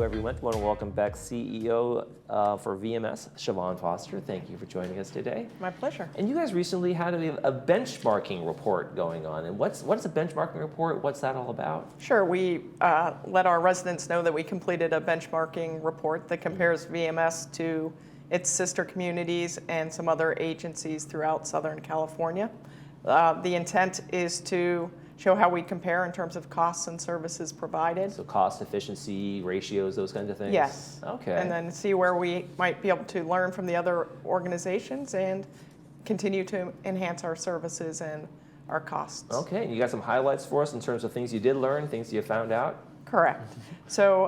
everyone. I want to welcome back CEO for VMS, Siobhan Foster. Thank you for joining us today. My pleasure. And you guys recently had a benchmarking report going on. And what is a benchmarking report? What's that all about? Sure. We let our residents know that we completed a benchmarking report that compares VMS to its sister communities and some other agencies throughout Southern California. The intent is to show how we compare in terms of costs and services provided. So cost, efficiency, ratios, those kinds of things? Yes. Okay. And then see where we might be able to learn from the other organizations and continue to enhance our services and our costs. Okay, and you got some highlights for us in terms of things you did learn, things you found out? Correct. So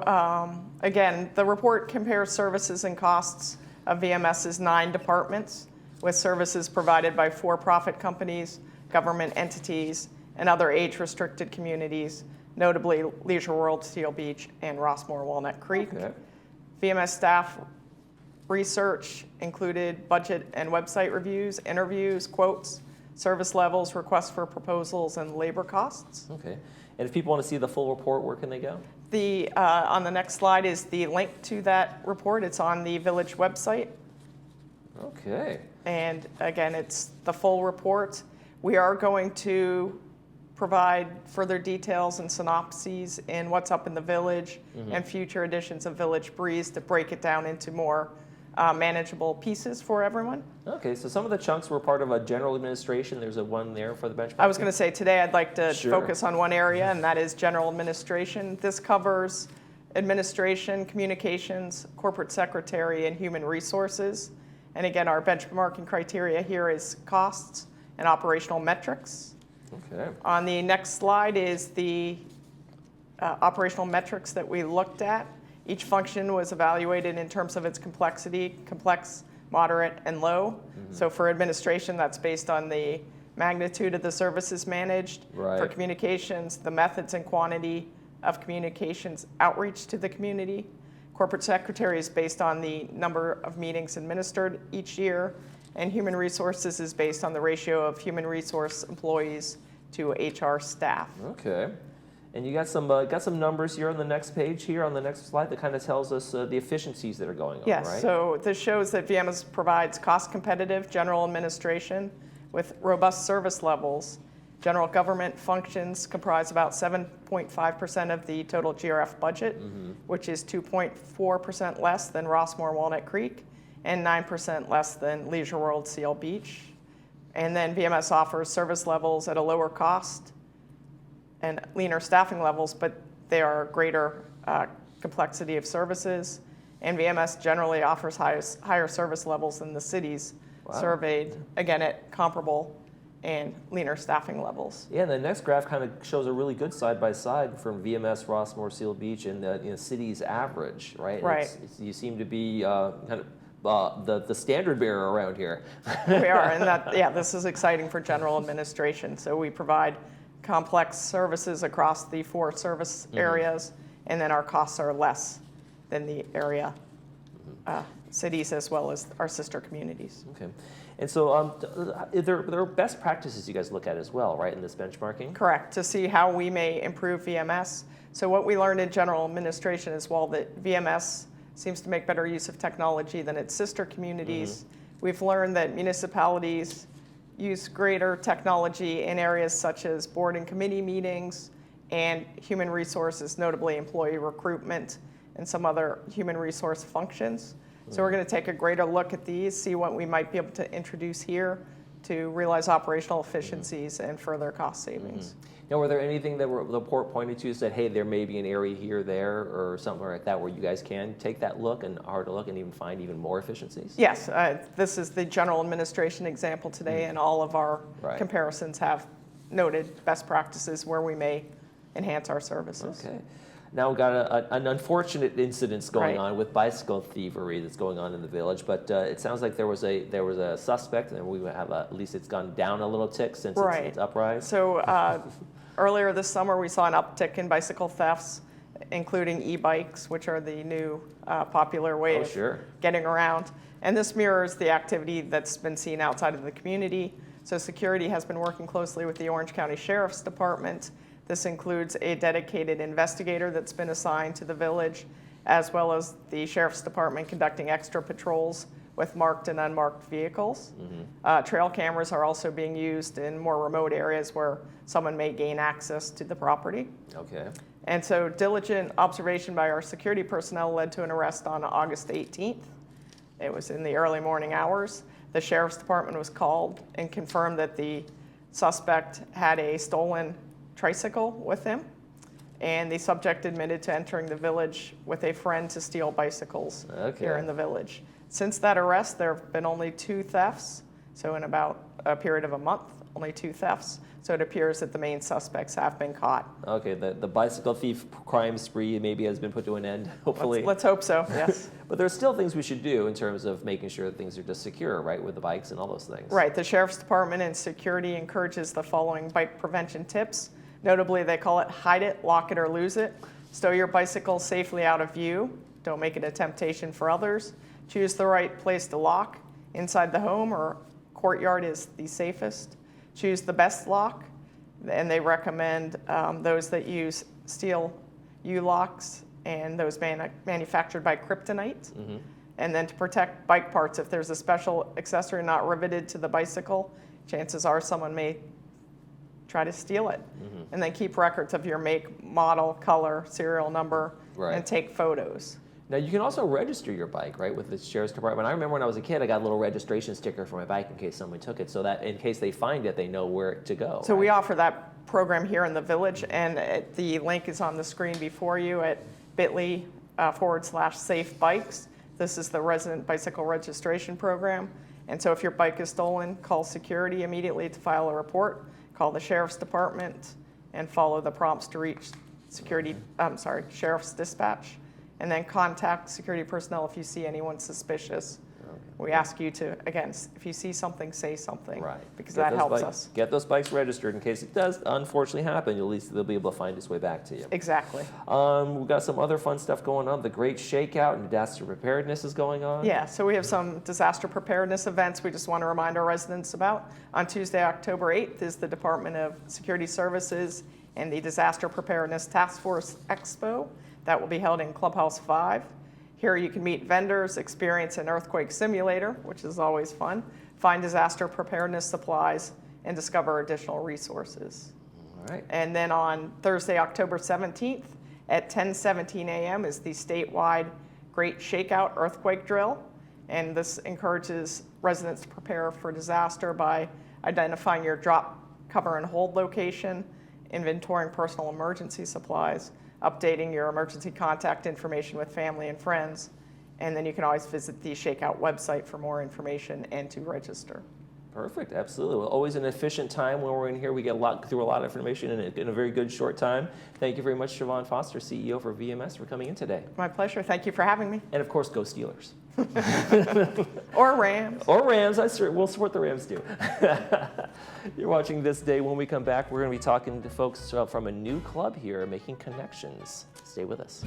again, the report compares services and costs of VMS's 9 departments with services provided by for-profit companies, government entities, and other age-restricted communities, notably Leisure World, Seal Beach, and Rossmore Walnut Creek. Okay. VMS staff research included budget and website reviews, interviews, quotes, service levels, requests for proposals, and labor costs. Okay. And if people want to see the full report, where can they go? On the next slide is the link to that report. It's on the Village website. Okay. And again, it's the full report. We are going to provide further details and synopses in what's up in the Village and future editions of Village Breeze to break it down into more manageable pieces for everyone. Okay, so some of the chunks were part of a general administration. There's a one there for the benchmark. I was going to say today I'd like to Sure. focus on one area, and that is general administration. This covers administration, communications, corporate secretary, and human resources. And again, our benchmarking criteria here is costs and operational metrics. Okay. On the next slide is the operational metrics that we looked at. Each function was evaluated in terms of its complexity, complex, moderate, and low. So for administration, that's based on the magnitude of the services managed. Right. For communications, the methods and quantity of communications outreach to the community. Corporate secretary is based on the number of meetings administered each year. And human resources is based on the ratio of human resource employees to HR staff. Okay. And you got some numbers here on the next page here on the next slide that kind of tells us the efficiencies that are going on, Yes, right? so this shows that VMS provides cost-competitive general administration with robust service levels. General government functions comprise about 7.5% of the total GRF budget, which is 2.4% less than Rossmore Walnut Creek and 9% less than Leisure World Seal Beach. And then VMS offers service levels at a lower cost and leaner staffing levels, but they are greater complexity of services. And VMS generally offers higher service levels than the cities surveyed, again at comparable and leaner staffing levels. Yeah, and the next graph kind of shows a really good side-by-side from VMS, Rossmore, Seal Beach, and the city's average, right? Right. You seem to be kind of the standard bearer around here. We are, and this is exciting for general administration. So we provide complex services across the 4 service areas, and then our costs are less than the area cities as well as our sister communities. Okay. And so there are best practices you guys look at as well, right, in this benchmarking? Correct, to see how we may improve VMS. So what we learned in general administration is well that VMS seems to make better use of technology than its sister communities. We've learned that municipalities use greater technology in areas such as board and committee meetings and human resources, notably employee recruitment and some other human resource functions. So we're going to take a greater look at these, see what we might be able to introduce here to realize operational efficiencies and further cost savings. Now, were there anything that the report pointed to said, hey, there may be an area here, there, or something like that where you guys can take that look and even even find even more efficiencies? Yes, this is the general administration example today, and all of our comparisons have noted best practices where we may enhance our services. Okay. Now we've got an unfortunate incident going on with bicycle thievery that's going on in the Village, but it sounds like there was a suspect, and we have at least it's gone down a little tick since its uprise. So earlier this summer we saw an uptick in bicycle thefts, including e-bikes, which are the new popular way of getting around. And this mirrors the activity that's been seen outside of the community. So security has been working closely with the Orange County Sheriff's Department. This includes a dedicated investigator that's been assigned to the Village, as well as the Sheriff's Department conducting extra patrols with marked and unmarked vehicles. Trail cameras are also being used in more remote areas where someone may gain access to the property. Okay. And so diligent observation by our security personnel led to an arrest on August 18th. It was in the early morning hours. The Sheriff's Department was called and confirmed that the suspect had a stolen tricycle with him, and the subject admitted to entering the village with a friend to steal bicycles here in the village. Since that arrest, there have been only 2 thefts, so in about a period of a month, only 2 thefts. So it appears that the main suspects have been caught. Okay, the bicycle thief crime spree maybe has been put to an end, hopefully. Let's hope so, yes. But there's still things we should do in terms of making sure that things are just secure, right, with the bikes and all those things. Right, the Sheriff's Department and security encourages the following bike prevention tips. Notably, they call it hide it, lock it, or lose it. Stow your bicycle safely out of view. Don't make it a temptation for others. Choose the right place to lock. Inside the home or courtyard is the safest. Choose the best lock, and they recommend those that use steel U-locks and those manufactured by kryptonite. And then to protect bike parts, if there's a special accessory not riveted to the bicycle, chances are someone may try to steal it. And then keep records of your make, model, color, serial number, and take photos. Now, you can also register your bike, right, with the Sheriff's Department. I remember when I was a kid, I got a little registration sticker for my bike in case someone took it, so that in case they find it, they know where to go. So we offer that program here in the village, and the link is on the screen before you at bit.ly/safe bikes. This is the resident bicycle registration program. And so if your bike is stolen, call security immediately to file a report, call the Sheriff's Department, and follow the prompts to reach Sheriff's Dispatch. And then contact security personnel if you see anyone suspicious. We ask you to, again, if you see something, say something. Right. Because that helps us. Get those bikes registered in case it does unfortunately happen. At least they'll be able to find its way back to you. Exactly. We've got some other fun stuff going on. The Great Shakeout and disaster preparedness is going on. Yeah, so we have some disaster preparedness events we just want to remind our residents about. On Tuesday, October 8th is the Department of Security Services and the Disaster Preparedness Task Force Expo. That will be held in Clubhouse 5. Here you can meet vendors, experience an earthquake simulator, which is always fun, find disaster preparedness supplies, and discover additional resources. All right. And then on Thursday, October 17th at 10:17 a.m. is the statewide Great Shakeout earthquake drill. And this encourages residents to prepare for disaster by identifying your drop, cover, and hold location, inventorying personal emergency supplies, updating your emergency contact information with family and friends, and then you can always visit the Shakeout website for more information and to register. Perfect, absolutely. Well, always an efficient time when we're in here. We get through a lot of information in a very good short time. Thank you very much, Siobhan Foster, CEO for VMS, for coming in today. My pleasure. Thank you for having me. And of course, go Steelers. Or Rams. Or Rams. We'll support the Rams too. You're watching This Day. When we come back, we're going to be talking to folks from a new club here, Making Connections. Stay with us.